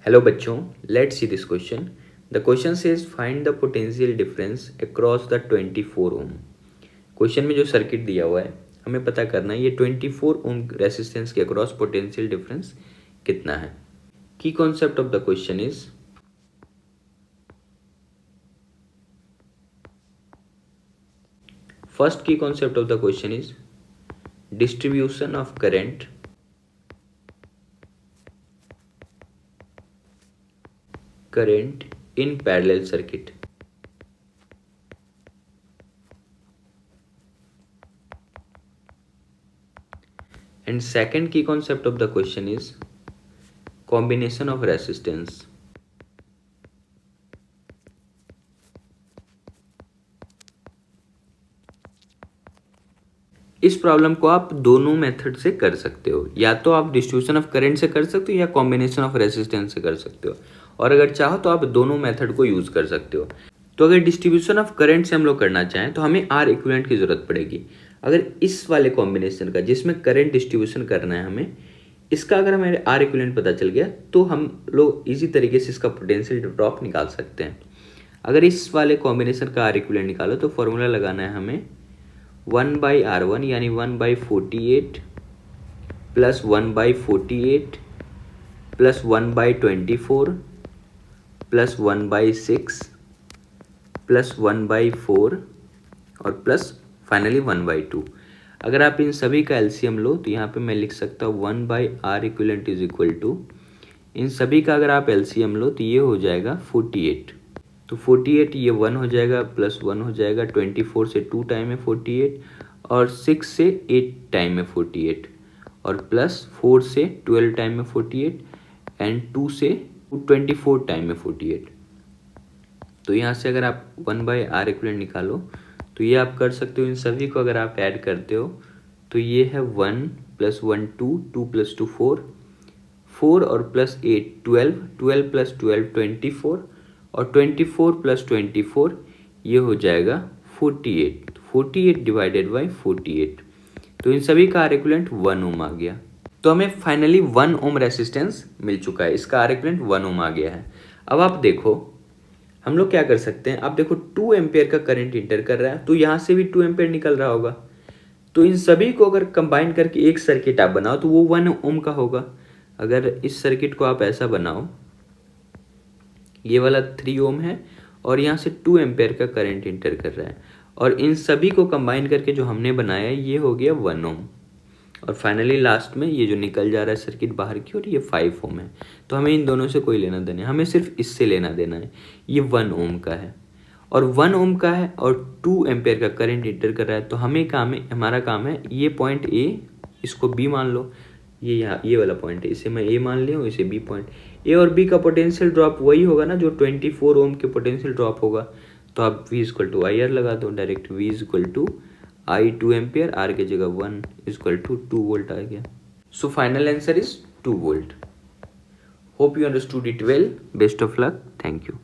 Hello बच्चों, let's see this question. The question says find the potential difference across the 24 ohm. Question में जो circuit दिया हुआ है हमें पता करना है ये 24 ओम रेसिस्टेंस के अक्रॉस पोटेंशियल डिफरेंस कितना है. Key concept of the question is first key concept of the question is distribution of current in parallel circuit. And second key concept of the question is combination of resistance. इस problem को आप दोनों method से कर सकते हो, या तो आप डिस्ट्रीब्यूशन ऑफ करंट से कर सकते हो या कॉम्बिनेशन ऑफ रेसिस्टेंस से कर सकते हो, और अगर चाहो तो आप दोनों मेथड को यूज कर सकते हो. तो अगर डिस्ट्रीब्यूशन ऑफ करंट से हम लोग करना चाहें तो हमें आर इक्विवेलेंट की जरूरत पड़ेगी. अगर इस वाले कॉम्बिनेशन का जिसमें करंट डिस्ट्रीब्यूशन करना है हमें, इसका अगर हमें आर इक्विवेलेंट पता चल गया तो हम लोग इजी तरीके से इसका पोटेंशियल ड्रॉप निकाल सकते हैं. अगर इस वाले कॉम्बिनेशन का आर इक्विवेलेंट निकालो तो फॉर्मूला लगाना है हमें 1/R1 यानी 1/48 प्लस 1/48 प्लस 1/24 प्लस 1/6 प्लस 1/4 और प्लस फाइनली 1/2. अगर आप इन सभी का एलसीएम लो तो यहाँ पे मैं लिख सकता हूँ 1/R equivalent is equal to, इन सभी का अगर आप एलसीएम लो तो ये हो जाएगा 48. तो 48 ये 1 हो जाएगा प्लस 1 हो जाएगा, 24 से 2 टाइम है 48 और 6 से 8 टाइम है 48 और प्लस 4 से 12 टाइम है 48 एंड 2 से 24 टाइम है 48. तो यहाँ से अगर आप 1/R इक्विवेलेंट निकालो तो ये आप कर सकते हो. इन सभी को अगर आप ऐड करते हो तो ये है 1 प्लस 1 2, 2 प्लस 2 4, 4 और प्लस 8 12, 12 प्लस 12 24 और 24 प्लस 24 ये हो जाएगा 48. 48 डिवाइडेड बाई 48. तो इन सभी का आर इक्विवेलेंट 1 ओम आ गया. तो हमें फाइनली 1 ओम रेसिस्टेंस मिल चुका है, इसका आर इक्विवेलेंट 1 ओम आ गया है. अब आप देखो हम लोग क्या कर सकते हैं. आप देखो 2 एम्पेयर का करंट इंटर कर रहा है तो यहाँ से भी 2 एम्पेयर निकल रहा होगा. तो इन सभी को अगर कंबाइन करके एक सर्किट आप बनाओ तो वो 1 ओम का होगा. अगर इस सर्किट को आप ऐसा बनाओ, ये वाला 3 ओम है और यहाँ से 2 एम्पेयर का करंट इंटर कर रहा है और इन सभी को कंबाइन करके जो हमने बनाया ये हो गया 1 ओम और फाइनली लास्ट में ये जो निकल जा रहा है सर्किट बाहर की और ये 5 ओम है. तो हमें इन दोनों से कोई लेना देना है, हमें सिर्फ इससे लेना देना है. ये 1 ओम का है और 1 ओम का है और 2 एम्पेयर का करंट इंटर कर रहा है. तो हमारा काम है ये पॉइंट ए, इसको बी मान लो, ये यहाँ ये वाला पॉइंट है, इसे मैं ए मान लिया हूँ, इसे बी पॉइंट. ए और बी का पोटेंशियल ड्रॉप वही होगा ना जो 24 ओम के पोटेंशियल ड्रॉप होगा. तो आप V equal to I R लगा दो direct. V equal to I 2 ampere, R के जगह 1 इक्वल टू 2 वोल्ट आ गया. So final answer is 2 volt. Hope you understood it well. Best of luck. Thank you.